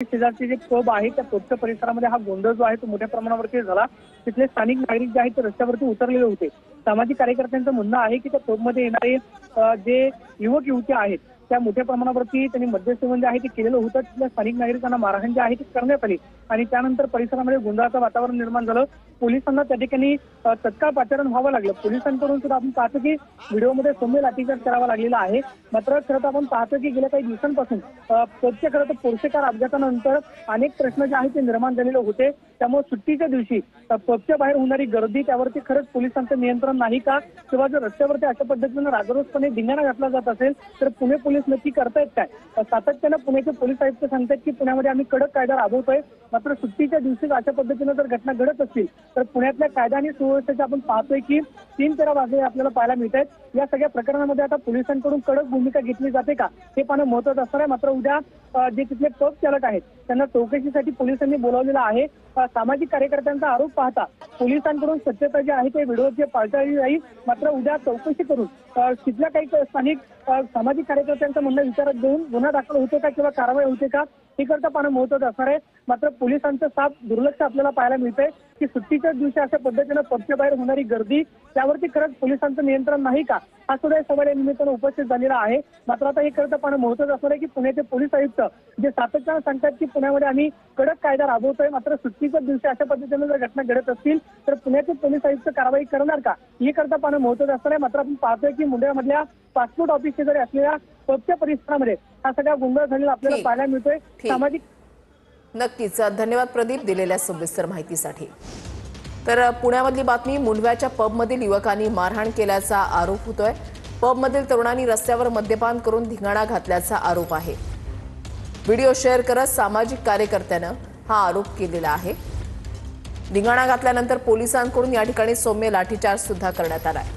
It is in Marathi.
शेजारचे जे पब आहे त्या पबच्या परिसरामध्ये हा गोंधळ जो आहे तो मोठ्या प्रमाणावरती झाला। तिथले स्थानिक नागरिक जे आहेत ते रस्त्यावरती उतरलेले होते। सामाजिक कार्यकर्त्यांचं म्हणणं आहे की त्या पबमध्ये येणारे जे युवक युवती आहेत त्या मोठ्या प्रमाणावरती त्यांनी मद्यसेवन जे आहे ते केलेलं होतं। तिथल्या स्थानिक नागरिकांना मारहाण जी आहे ती करण्यात आली आणि त्यानंतर परिसरामध्ये गोंधळाचं वातावरण निर्माण झालं। पोलिसांना त्या ठिकाणी तत्काळ पाचारण व्हावं लागलं। पोलिसांकडून सुद्धा आपण पाहतो की व्हिडिओमध्ये सौम्य लाठीचार्ज करावा लागलेला आहे। मात्र खरं तर आपण पाहतो की गेल्या काही दिवसांपासून पबच्या खरं तर पोर्शेकार अपघातानंतर अनेक प्रश्न जे आहेत ते निर्माण झालेले होते। त्यामुळे सुट्टीच्या दिवशी पबच्या बाहेर होणारी गर्दी त्यावरती खरंच पोलिसांचं नियंत्रण नाही का, किंवा जर रस्त्यावरती अशा पद्धतीने राजरोसपणे धिंगाणा घातला जात असेल तर पुणे पोलीस नक्की करतायत काय? सातत्यानं पुण्याचे पोलीस आयुक्त सांगतात की पुण्यामध्ये आम्ही कडक कायदा राबवतोय। मात्र सुट्टीच्या दिवशी अशा पद्धतीने जर घटना घडत असतील तर पुण्यातल्या कायदा आणि सुव्यवस्थेचे आपण पाहतोय की 3-13 वाजले आपल्याला पाहायला मिळत आहेत। या सगळ्या प्रकरणामध्ये आता पोलिसांकडून कडक भूमिका घेतली जाते का हे पाहणं महत्त्वाचं असणार आहे। मात्र उद्या जे तिथले पब चालक आहेत त्यांना चौकशीसाठी पोलिसांनी बोलावलेलं आहे। सामाजिक कार्यकर्त्यांचा आरोप पाहता पोलिसांकडून स्वच्छता जी आहे ते व्हिडिओची पाळली जाईल। मात्र उद्या चौकशी करून तिथल्या काही स्थानिक सामाजिक कार्यकर्त्यांचं म्हणणं विचारात घेऊन गुन्हा दाखल होतो का किंवा कारवाई होते का हे करता पाहणं महत्त्वाचं असणार आहे। मात्र पोलिसांचं साफ दुर्लक्ष आपल्याला पाहायला मिळतंय की सुट्टीच्या दिवशी अशा पद्धतीनं पबच्या बाहेर होणारी गर्दी त्यावरती खरंच पोलिसांचं नियंत्रण नाही का हा सुद्धा सवाल या निमित्तानं उपस्थित झालेला आहे। मात्र आता हे करता पाहणं महत्त्वाचं असणार आहे की पुण्याचे पोलीस आयुक्त जे सातत्यानं सांगतात की पुण्यामध्ये आम्ही कडक कायदा राबवतोय, मात्र सुट्टीच्या दिवशी अशा पद्धतीनं जर घटना घडत असतील तर पुण्याचे पोलीस आयुक्त कारवाई करणार का हे करता पाहणं महत्त्वाचं असणार आहे। मात्र आपण पाहतोय की मुंबईमधल्या पासपोर्ट ऑफिस शेजारी असलेल्या पबच्या परिसरामध्ये हा सगळा गोंधळ झालेला आपल्याला पाहायला मिळतोय। सामाजिक नक्कीच धन्यवाद प्रदीप दिलेल्या सविस्तर माहितीसाठी। तर पुण्यामधली बातमी, मुंडव्याच्या पबमधील युवकांनी मारहाण केल्याचा आरोप होतोय। पबमधील तरुणांनी रस्त्यावर मद्यपान करून धिंगाणा घातल्याचा आरोप आहे। व्हिडिओ शेअर करत सामाजिक कार्यकर्त्यानं हा आरोप केलेला आहे। धिंगाणा घातल्यानंतर पोलिसांकडून या ठिकाणी सौम्य लाठीचार्ज सुद्धा करण्यात आलाय।